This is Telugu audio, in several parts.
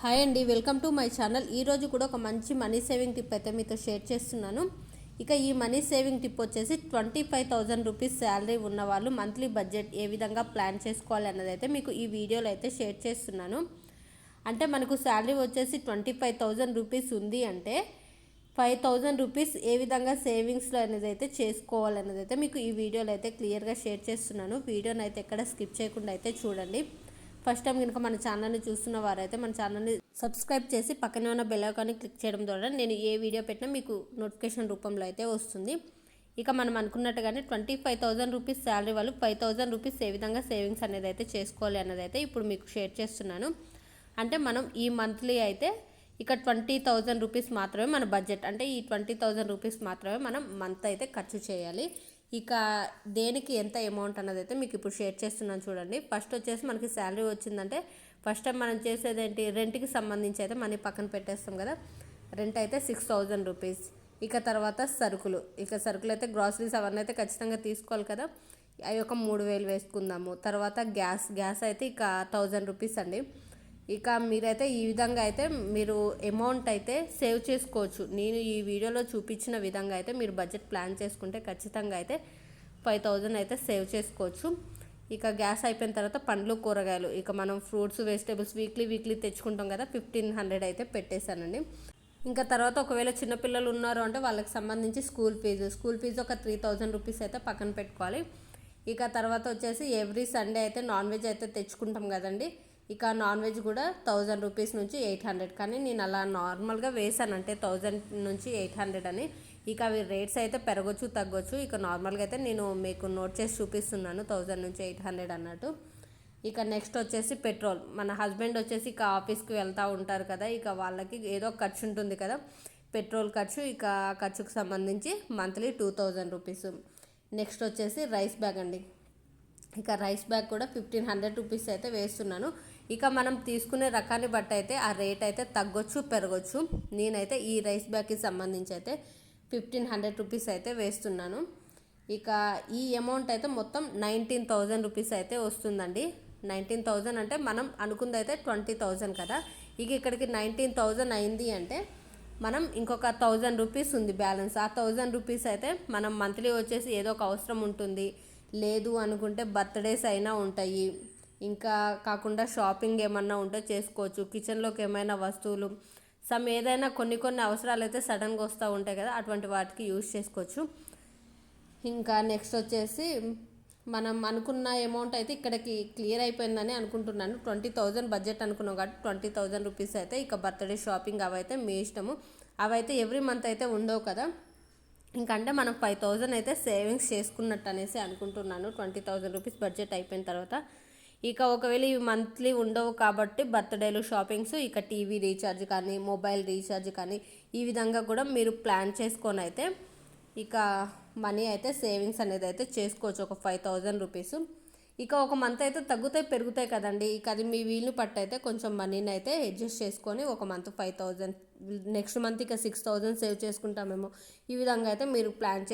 హాయ్ అండి, వెల్కమ్ టు మై ఛానల్. ఈరోజు కూడా ఒక మంచి మనీ సేవింగ్ టిప్ అయితే మీతో షేర్ చేస్తున్నాను. ఇక ఈ మనీ సేవింగ్ టిప్ వచ్చేసి 25,000 రూపీస్ శాలరీ ఉన్న వాళ్ళు మంత్లీ బడ్జెట్ ఏ విధంగా ప్లాన్ చేసుకోవాలి అన్నది అయితే మీకు ఈ వీడియోలో అయితే షేర్ చేస్తున్నాను. అంటే మనకు శాలరీ వచ్చేసి 25,000 రూపీస్ ఉంది అంటే 5,000 రూపీస్ ఏ విధంగా సేవింగ్స్లో అనేది అయితే చేసుకోవాలన్నది అయితే మీకు ఈ వీడియోలో అయితే క్లియర్గా షేర్ చేస్తున్నాను. వీడియోని అయితే ఎక్కడ స్కిప్ చేయకుండా అయితే చూడండి. ఫస్ట్ టైం కనుక మన ఛానల్ని చూస్తున్న వారైతే మన ఛానల్ని సబ్స్క్రైబ్ చేసి పక్కనే ఉన్న బెల్ ఐకాన్ని క్లిక్ చేయడం ద్వారా నేను ఏ వీడియో పెట్టినా మీకు నోటిఫికేషన్ రూపంలో అయితే వస్తుంది. ఇక మనం అనుకున్నట్టుగానే 25,000 రూపీస్ శాలరీ వాళ్ళు 5,000 రూపీస్ ఏ విధంగా సేవింగ్స్ అనేది అయితే చేసుకోవాలి అన్నది అయితే ఇప్పుడు మీకు షేర్ చేస్తున్నాను. అంటే మనం ఈ మంత్లీ అయితే ఇక 20,000 రూపీస్ మాత్రమే మన బడ్జెట్, అంటే ఈ 20,000 రూపీస్ మాత్రమే మనం మంత్ అయితే ఖర్చు చేయాలి. ఇక దేనికి ఎంత అమౌంట్ అన్నది అయితే మీకు ఇప్పుడు షేర్ చేస్తున్నాను చూడండి. ఫస్ట్ వచ్చేసి మనకి శాలరీ వచ్చిందంటే ఫస్ట్ టైం మనం చేసేది ఏంటి, రెంట్కి సంబంధించి అయితే మనీ పక్కన పెట్టేస్తాం కదా. రెంట్ అయితే 6,000 రూపీస్. ఇక తర్వాత సరుకులు అయితే గ్రాసరీస్ అవన్నీ అయితే ఖచ్చితంగా తీసుకోవాలి కదా, అవి ఒక 3,000 వేసుకుందాము. తర్వాత గ్యాస్ అయితే ఇక 1,000 రూపీస్ అండి. ఇక మీరైతే ఈ విధంగా అయితే మీరు అమౌంట్ అయితే సేవ్ చేసుకోవచ్చు. నేను ఈ వీడియోలో చూపించిన విధంగా అయితే మీరు బడ్జెట్ ప్లాన్ చేసుకుంటే ఖచ్చితంగా అయితే 5,000 అయితే సేవ్ చేసుకోవచ్చు. ఇక గ్యాస్ అయిపోయిన తర్వాత పండ్లు కూరగాయలు, ఇక మనం ఫ్రూట్స్ వెజిటేబుల్స్ వీక్లీ తెచ్చుకుంటాం కదా, 1,500 అయితే పెట్టేశానండి. ఇంకా తర్వాత ఒకవేళ చిన్నపిల్లలు ఉన్నారు అంటే వాళ్ళకి సంబంధించి స్కూల్ ఫీజు ఒక 3,000 రూపీస్ అయితే పక్కన పెట్టుకోవాలి. ఇక తర్వాత వచ్చేసి ఎవ్రీ సండే అయితే నాన్ వెజ్ అయితే తెచ్చుకుంటాం కదండి. ఇక నాన్ వెజ్ కూడా 1,000 రూపీస్ నుంచి 800, కానీ నేను అలా నార్మల్గా వేసాను, అంటే 1,000 నుంచి 800 అని. ఇక అవి రేట్స్ అయితే పెరగచ్చు తగ్గొచ్చు. ఇక నార్మల్గా అయితే నేను మీకు నోట్ చేసి చూపిస్తున్నాను 1,000 నుంచి 800 అన్నట్టు. ఇక నెక్స్ట్ వచ్చేసి పెట్రోల్. మన హస్బెండ్ వచ్చేసి ఇక ఆఫీస్కి వెళ్తూ ఉంటారు కదా, ఇక వాళ్ళకి ఏదో ఖర్చు ఉంటుంది కదా, పెట్రోల్ ఖర్చు. ఇక ఖర్చుకు సంబంధించి మంత్లీ 2,000 రూపీస్. నెక్స్ట్ వచ్చేసి రైస్ బ్యాగ్ అండి. ఇక రైస్ బ్యాగ్ కూడా 1,500 రూపీస్ అయితే వేస్తున్నాను. ఇక మనం తీసుకునే రకాన్ని బట్టి అయితే ఆ రేట్ అయితే తగ్గొచ్చు పెరగచ్చు. నేనైతే ఈ రైస్ బ్యాగ్కి సంబంధించి అయితే 1,500 రూపీస్ అయితే వేస్తున్నాను. ఇక ఈ అమౌంట్ అయితే మొత్తం 19,000 రూపీస్ అయితే వస్తుందండి. 19,000 అంటే మనం అనుకుంది అయితే 20,000 కదా, ఇక ఇక్కడికి 19,000 అయింది అంటే మనం ఇంకొక 1,000 రూపీస్ ఉంది బ్యాలెన్స్. ఆ 1,000 రూపీస్ అయితే మనం మంత్లీ వచ్చేసి ఏదో ఒక అవసరం ఉంటుంది, లేదు అనుకుంటే బర్త్డేస్ అయినా ఉంటాయి, ఇంకా కాకుండా షాపింగ్ ఏమన్నా ఉంటే చేసుకోవచ్చు. కిచెన్లోకి ఏమైనా వస్తువులు ఏదైనా కొన్ని అవసరాలు అయితే సడన్గా వస్తూ ఉంటాయి కదా, అటువంటి వాటికి యూజ్ చేసుకోవచ్చు. ఇంకా నెక్స్ట్ వచ్చేసి మనం అనుకున్న అమౌంట్ అయితే ఇక్కడికి క్లియర్ అయిపోయిందని అనుకుంటున్నాను. 20,000 బడ్జెట్ అనుకున్నాం కాబట్టి 20,000 రూపీస్ అయితే ఇక బర్త్డే షాపింగ్ అవైతే మీ ఇష్టము. అవైతే ఎవ్రీ మంత్ అయితే ఉండవు కదా, ఇంకంటే మనం 5,000 అయితే సేవింగ్స్ చేసుకున్నట్టు అనేసి అనుకుంటున్నాను 20,000 రూపీస్ బడ్జెట్ అయిపోయిన తర్వాత. ఇక ఒకవేళ ఇవి మంత్లీ ఉండవు కాబట్టి బర్త్డేలు షాపింగ్స్, ఇక టీవీ రీఛార్జ్ కానీ మొబైల్ రీఛార్జ్ కానీ ఈ విధంగా కూడా మీరు ప్లాన్ చేసుకొని అయితే ఇక మనీ అయితే సేవింగ్స్ అనేది అయితే చేసుకోవచ్చు, ఒక 5,000 రూపీస్. ఇక ఒక మంత్ అయితే తగ్గుతాయి పెరుగుతాయి కదండి, ఇక అది మీ వీలు పట్టు అయితే కొంచెం మనీని అయితే అడ్జస్ట్ చేసుకొని ఒక మంత్ 5,000, నెక్స్ట్ మంత్ ఇక 6,000 సేవ్ చేసుకుంటామేమో. ఈ విధంగా అయితే మీరు ప్లాన్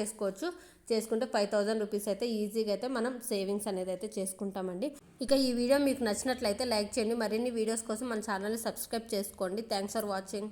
చేసుకుంటే 5,000 రూపీస్ అయితే ఈజీగా అయితే మనం సేవింగ్స్ అనేది అయితే చేసుకుంటామండి. ఇక ఈ వీడియో మీకు నచ్చినట్లయితే లైక్ చేయండి. మరిన్ని వీడియోస్ కోసం మన ఛానల్ని సబ్స్క్రైబ్ చేసుకోండి. Thanks for watching.